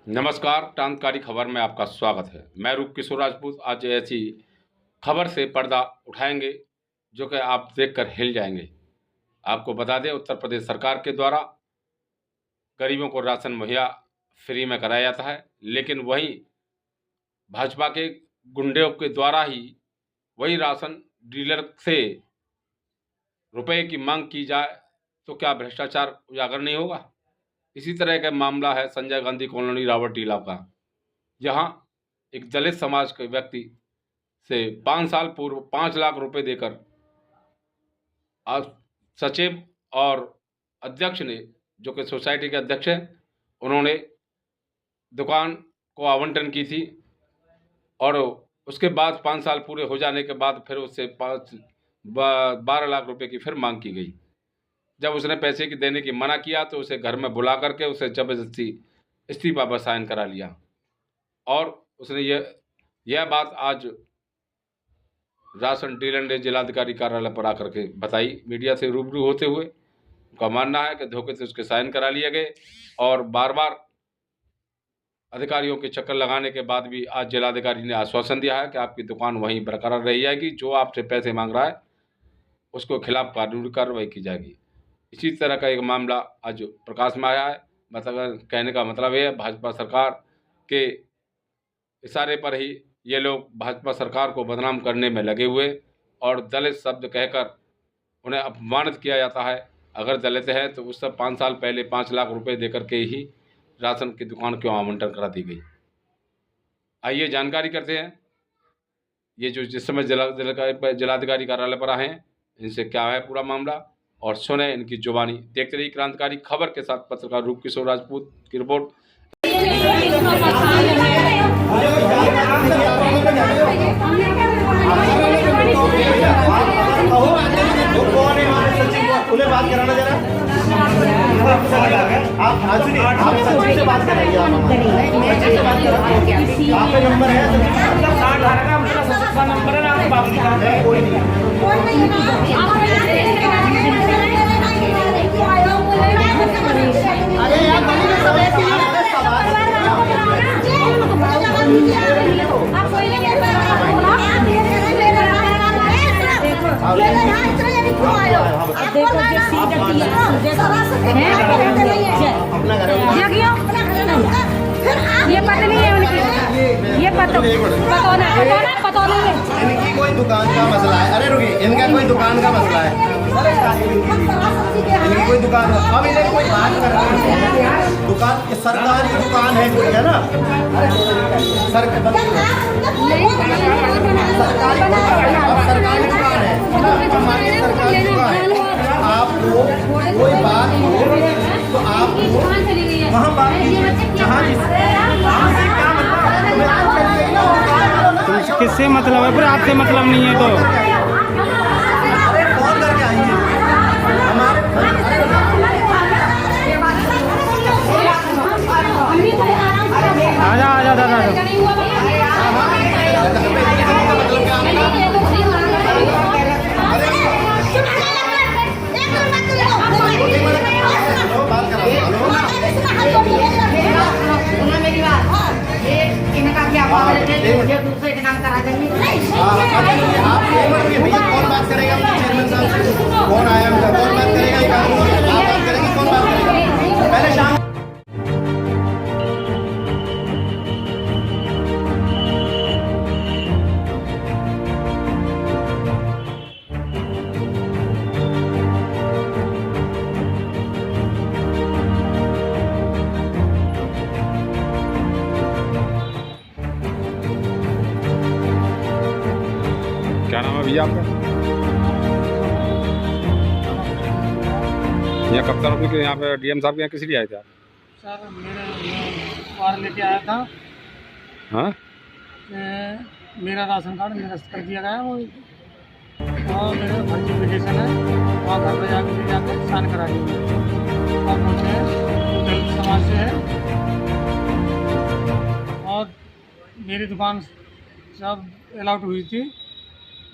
नमस्कार, क्रांतिकारी खबर में आपका स्वागत है। मैं रूप किशोर राजपूत आज ऐसी खबर से पर्दा उठाएंगे जो कि आप देखकर हिल जाएंगे। आपको बता दें, उत्तर प्रदेश सरकार के द्वारा गरीबों को राशन मुहैया फ्री में कराया जाता है, लेकिन वहीं भाजपा के गुंडों के द्वारा ही वही राशन डीलर से रुपए की मांग की जाए तो क्या भ्रष्टाचार उजागर नहीं होगा। इसी तरह का मामला है संजय गांधी कॉलोनी रावटटीला का, जहां एक दलित समाज के व्यक्ति से 5 साल पूर्व 5 लाख रुपए देकर आज सचिव और अध्यक्ष ने, जो कि सोसाइटी के अध्यक्ष हैं, उन्होंने दुकान को आवंटन की थी और उसके बाद 5 साल पूरे हो जाने के बाद फिर उससे 12 लाख रुपए की फिर मांग की गई। जब उसने पैसे की देने की मना किया तो उसे घर में बुला करके उसे जबरदस्ती इस्तीफा पर साइन करा लिया और उसने यह बात आज राशन डीलर ने जिलाधिकारी कार्यालय पर आकर के बताई। मीडिया से रूबरू होते हुए उनका मानना है कि धोखे से उसके साइन करा लिए गए और बार बार अधिकारियों के चक्कर लगाने के बाद भी आज जिलाधिकारी ने आश्वासन दिया है कि आपकी दुकान वहीं बरकरार रह जाएगी, जो आपसे पैसे मांग रहा है उसको खिलाफ कानूनी कार्रवाई की जाएगी। इसी तरह का एक मामला आज प्रकाश में आया है। मतलब कहने का मतलब ये है, भाजपा सरकार के इशारे पर ही ये लोग भाजपा सरकार को बदनाम करने में लगे हुए और दलित शब्द कहकर उन्हें अपमानित किया जाता है। अगर दलित है तो उस सब 5 साल पहले 5 लाख रुपए देकर के ही राशन की दुकान क्यों आवंटन करा दी गई। आइए जानकारी करते हैं ये जो जिस समय जिलाधिकारी कार्यालय पर आए हैं, इनसे क्या है पूरा मामला और सुने इनकी जुबानी। देखते रहिए क्रांतिकारी खबर के साथ पत्रकार रूप किशोर राजपूत की रिपोर्ट। उन्हें बात कराना जरा, आप सचिव से बात कराइए। आपका नंबर है, नंबर है ना, कोई नहीं ये पता नहीं है उनकी, ये पता नहीं है इनकी कोई दुकान का मसला है। अरे रुकिए, इनका कोई दुकान का मसला है, इनकी कोई दुकान। अब इन्हें कोई बात कर रहा है, दुकान सरकारी दुकान है कोई, है ना, सरकारी दुकान है, हमारी सरकारी दुकान है। आपको कोई बात हो तो आप वहाँ बात कीजिए, जहाँ किससे मतलब है, फिर आपसे मतलब नहीं है तो फोन करके आइए आजा दादा। दूसरे के नाम करा देंगे। आप भैया कौन बात करेगा, चेयरमैन साहब कौन आया, कौन बात करेगा, आप बात करेंगे, कौन बात करेगा पहले शाम। क्या नाम है भैया आपका? यहाँ कब तक के यहाँ पे डीएम साहब के यहाँ किस लिए आए थे आप? सर मेरे वार लेके आया था। हाँ, मेरा राशन कार्ड निरस्त कर दिया गया वो, और मेरे फर्जी एप्लीकेशन है, वहाँ घर पर जाकर साइन करा दिया और मुझे दलित समाज से है और मेरी दुकान सब अलाउड हुई थी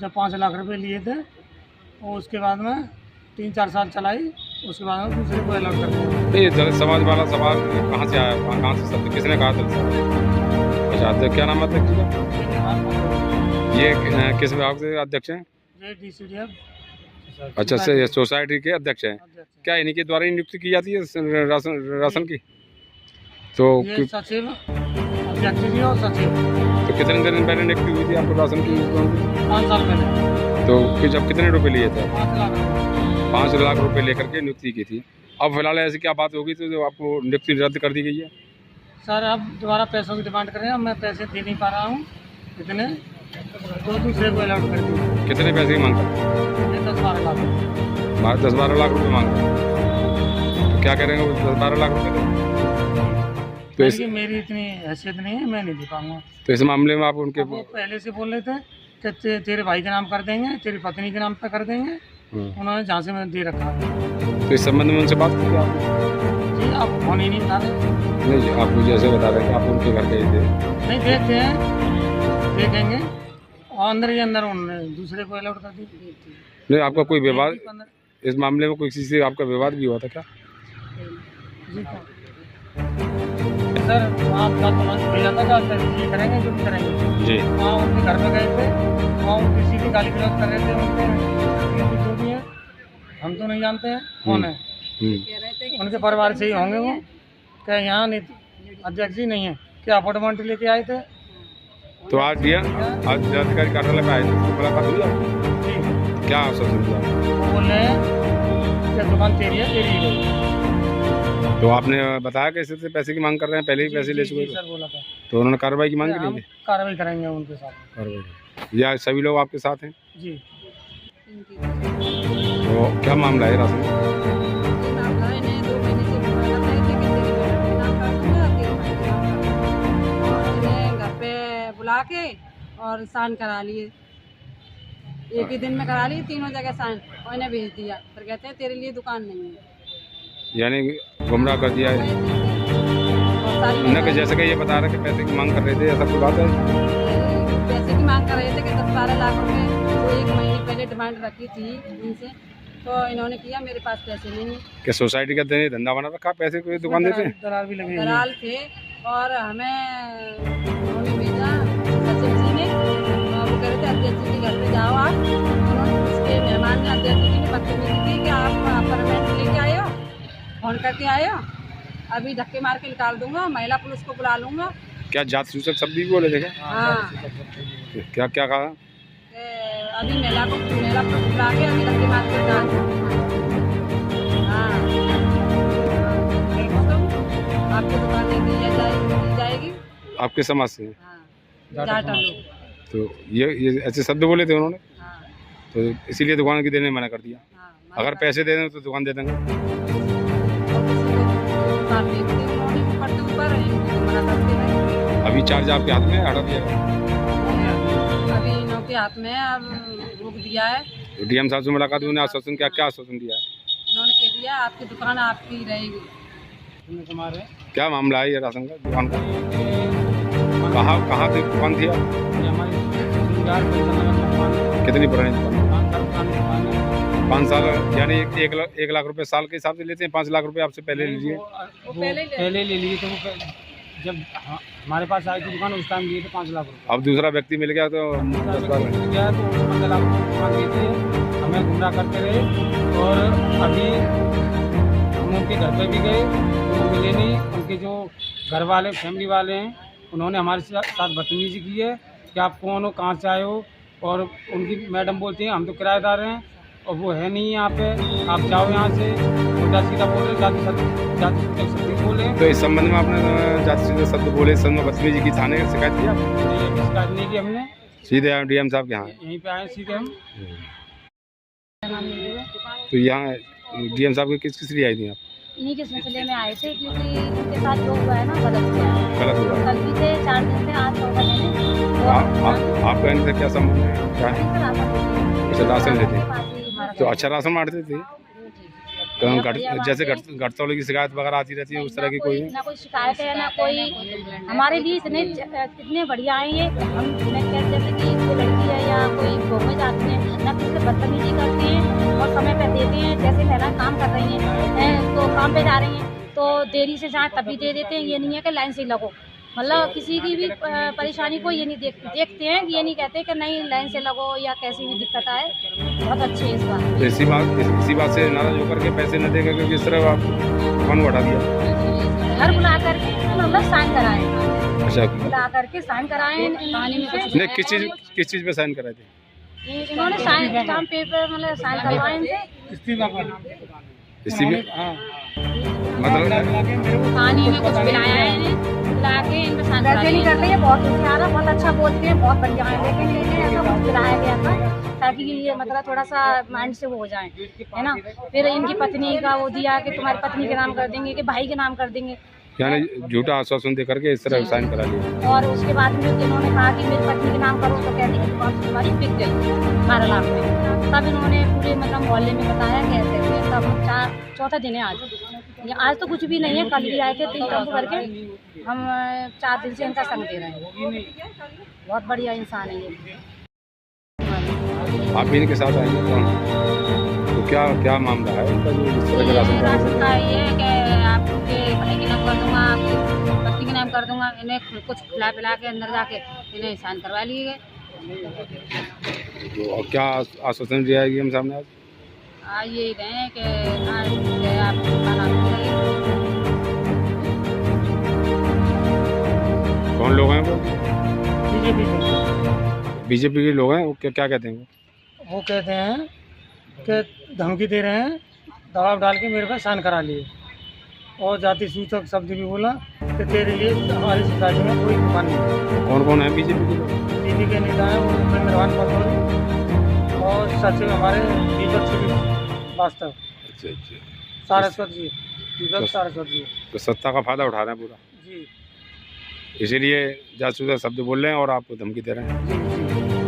जब 5 लाख रुपए लिए थे, और उसके बाद में 3-4 साल चलाई उसके बाद हम दूसरे को अलॉट करते हैं। नहीं, दलित समाज वाला सवाल कहाँ से आया, कहाँ से शब्द किसने कहा दलित समाज? अच्छा, अध्यक्ष क्या नाम है अध्यक्ष जी का? ये किस विभाग से अध्यक्ष हैं? ये DCDF अच्छा, से सोसाइटी के अध्यक्ष हैं। क्या इन्हीं के द्वारा ही नियुक्ति की जाती है राशन की? तो ये सचिव, अध्यक्ष जी और सचिव। तो कितने दिन पहले नियुक्ति हुई थी आपको राशन की? 5 साल पहले। तो फिर जब कितने रुपए लिए थे? 5 लाख रुपए। 5 लाख रुपए लेकर के नियुक्ति की थी। अब फिलहाल ऐसी क्या बात होगी तो जो आपको नियुक्ति रद्द कर दी गई है? सर अब दोबारा पैसों की डिमांड कर रहे हैं, मैं पैसे दे नहीं पा रहा हूँ इतने, तो दूसरे को अलॉट कर दी। कितने पैसे की मांग करते हैं? 10-12 लाख। 10-12 लाख रुपए मांग रहे हैं। तो क्या करेंगे वो 10-12 लाख रुपए? तो इस मेरी इतनी हैसियत नहीं है, मैं नहीं दे पाऊंगा। तो इस मामले में आप उनके वो पहले से बोल रहे थे कि तेरे भाई के नाम कर देंगे, तेरी पत्नी के नाम पे कर देंगे। उन्होंने जहाँ से मैंने दे रखा। तो इस संबंध में उनसे बात की आपने? जी, आप फोन ही नहीं उठा रहे। नहीं जी, आप मुझे ऐसे बता रहे हैं कि आप उनके घर गए थे। नहीं, देखते हैं, देखेंगे। और अंदर ही अंदर उन्होंने दूसरे को अलॉट कर दी। नहीं, आपका कोई विवाद इस मामले में, कोई किसी से आपका विवाद भी हुआ था क्या? जी सर, वहाँ आपका तुरंत भेजा था कि करेंगे जो भी करेंगे जी। वहाँ उनके घर पे गए थे, वहाँ उनकी सीधी गाली गलौज कर रहे थे। उनके जो भी है हम तो नहीं जानते हैं कौन है, उनके परिवार से ही होंगे वो। क्या यहाँ अध्यक्ष जी नहीं है क्या? अपार्टमेंट लेके आए थे। तो आज जिलाधिकारी कार्यालय में आए थे, तो मुलाकात हुई आपकी? जी। क्या आश्वासन दिया? वो बोल रहे हैं कि दुकान तेरी है, तेरी ही। तो आपने बताया कैसे से पैसे की मांग कर रहे हैं? पहले ही पैसे ले चुके थे? सर बोला था। तो उन्होंने कार्रवाई की मांग की? हम कार्रवाई करेंगे उनके साथ। कार्रवाई या सभी लोग आपके साथ हैं? जी। तो क्या मामला है राशन? मामला है, इन्हें 2 महीने से बोला जाता है कि तेरे बेटे के नाम कर दूंगा, तेरे भाई के नाम कर दूंगा। और इन्हें घर पे बुला के और साइन करा लिए, एक ही दिन में करा लिए, तीनों जगह साइन, और इन्हें भेज दिया। फिर कहते हैं तेरे लिए दुकान नहीं है, यानी गुमराह कर दिया है। और सारी उन्होंने जैसे कि ये बता रहे कि पैसे की मांग कर रहे थे, ऐसा कोई बात है? पैसे की मांग कर रहे थे कि 10-12 लाख रुपए, वो 1 महीने पहले डिमांड रखी थी इनसे, तो इन्होंने किया मेरे पास पैसे नहीं है। कि सोसाइटी का धंधा बना रखा, पैसे कोई दुकान देते हैं? दलाल भी लगे दलाल थे, और हमें उन्होंने भेजा सचिव जी ने, और वो कह रहे थे अध्यक्ष जी के घर पे जाओ आप। उन्होंने उसके मेहमान ने, अध्यक्ष जी ने बदतमीजी की कि आप अपार्टमेंट लेके आए हो, फोन करके आए हो, अभी धक्के मार के निकाल दूंगा, महिला पुलिस को बुला लूंगा। क्या जात सूचक शब्द भी बोले थे क्या? हाँ, क्या क्या कहा? अभी महिला पुलिस बुला के अभी धक्के मार के निकाल हाँ, आपको दुकान दी जाएगी। आपके समाज से? हाँ, जाटा लोग। तो ये ऐसे शब्द बोले थे उन्होंने, हाँ, तो इसीलिए दुकान की देने मना कर दिया। हाँ, अगर पैसे दे दें तो दुकान दे देंगे। अभी चार्ज आपके हाथ में है, हटा दिया? अभी इनों के हाथ में है, अब रोक दिया है। तो डीएम साहब से मुलाकात हुई, आश्वासन क्या आश्वासन दिया है? इन्होंने कह दिया आपकी दुकान आपकी रहेगी। क्या मामला है ये राशन का दुकान का? कहाँ थी दुकान थी? कितनी पुरानी दुकान? 5 साल, यानी 1 लाख रुपए साल के हिसाब से लेते हैं? 5 लाख रुपए आपसे पहले लीजिए? पहले ले लिए थे वो, जब हमारे पास आई थी दुकान उस टाइम लिए थे 5 लाख रुपए। अब दूसरा व्यक्ति मिल गया तो 10-12 मिल गया तो 15 लाख रुपए दुकान दी थी, हमें गुमराह करते रहे। और अभी हम उनके घर पे भी गए तो वो मिले नहीं। उनके जो घर वाले फैमिली वाले हैं उन्होंने हमारे साथ बदतमीजी की है कि आप कौन हो, कहाँ से आए हो। और उनकी मैडम बोलती हैं हम तो किराएदार हैं और वो है नहीं यहाँ पे, आप जाओ यहाँ से। उल्टा सीधा बोल रहे, जाति शब्द बोले। तो इस संबंध में आपने जाति सीधे शब्द बोले, इस संबंध में बदतमीजी की थाने की शिकायत की आपने? शिकायत नहीं की हमने, सीधे डीएम साहब के यहाँ यहीं पे आए सीधे हम। तो यहाँ डीएम साहब के किस लिए आई थी आप? इन्हीं के सिलसिले में आए थे, क्योंकि इनके साथ जो हुआ है ना गलत हुआ है। गलत हुआ है। कल भी थे, 4 दिन से, आज 14 दिन है। आपका इनसे क्या संबंध है? क्या है? अच्छा, राशन लेते हैं तो अच्छा राशन बांटते थे? जैसे घटतौली की शिकायत वगैरह आती रहती है उस तरह की कोई? ना कोई शिकायत है ना कोई। हमारे लिए इतने बढ़िया है ये। हम जैसे कि कोई लड़की है या कोई भोग में जाते हैं ना, किसी से बदतमीजी करते हैं और समय पे देते हैं। जैसे महिलाएं काम कर रही हैं तो काम पे जा रही हैं तो देरी से जाएँ तब भी दे देते हैं। ये नहीं है कि लाइन से लगो, मतलब किसी की भी परेशानी को ये नहीं देखते हैं कि ये नहीं कहते कि नहीं लाइन से लगो या कैसी भी दिक्कत आए। बहुत अच्छे हैं इस बात। तो इसी बात से नाराज होकर के पैसे न देकर क्योंकि इस तरह आप कौन बढ़ा दिया? घर बुला करके मतलब साइन कराए, अच्छा, बुला करके साइन कराए। नहीं किस चीज़ पे साइन कराए थे? इन्होंने साइन स्टाम्प पेपर मतलब साइन करवाए इनसे। इस्तीफा पर इसी में हाँ मतलब पानी में कुछ पिलाया है इन्हें, पिला के इन पे साइन कराए। नहीं करते, ये बहुत होशियार है, बहुत अच्छा बोलते हैं, बहुत बढ़िया है, लेकिन इन्हें ऐसा कुछ पिलाया गया था ताकि ये मतलब थोड़ा सा माइंड से वो हो जाए, है ना। फिर इनकी पत्नी का वो दिया कि तुम्हारी पत्नी के नाम कर देंगे, कि भाई के नाम कर देंगे, यानी झूठा आश्वासन दे करके इस तरह साइन करा लिया। और उसके बाद में इन्होंने कहा कि मेरी पत्नी के नाम करो, तो कहती है दुकान तुम्हारी बिक गई 12 लाख में। तब इन्होंने पूरे मतलब मोहल्ले में बताया कि ऐसे ऐसे, तब चौथा दिन है आज तो कुछ भी नहीं है। कल भी आए थे 3 टेम्पो करके, हम 4 दिन से इनका संग दे रहे हैं। बहुत बढ़िया इंसान है ये। आप भी इनके साथ आएंगे तो क्या मामला है इनका जो इस तरह का राशन राशन का ये है कि आपके भाई के नाम कर दूंगा, आपकी पत्नी के नाम कर दूंगा। इन्हें कुछ खिला पिला के अंदर जाके इन्हें साइन करवा लिए गए। तो क्या आश्वासन दिया है हम सामने आज? यही रहे हैं कि आज आपका नाम कौन लोग हैं वो? बीजेपी बीजेपी के लोग हैं वो? क्या कहते हैं वो कहते हैं कि धमकी दे रहे हैं, दबाव डाल के मेरे पे साइन करा लिए, और जाति सूचक शब्द भी बोला कि तेरे लिए हमारी सोसाइटी में कोई दुकान नहीं। कौन कौन है बीजेपी के लोग? बीजेपी के नेता हैं वो उपेंद्र पटौड़ी और सचिव हमारे दीपक श्रीवास्तव, अच्छा सारस्वत जी, दीपक सारस्वत जी। तो सत्ता का फायदा उठा रहे हैं पूरा, जी इसीलिए जासूसा शब्द बोल रहे हैं और आपको धमकी दे रहे हैं। जी जी।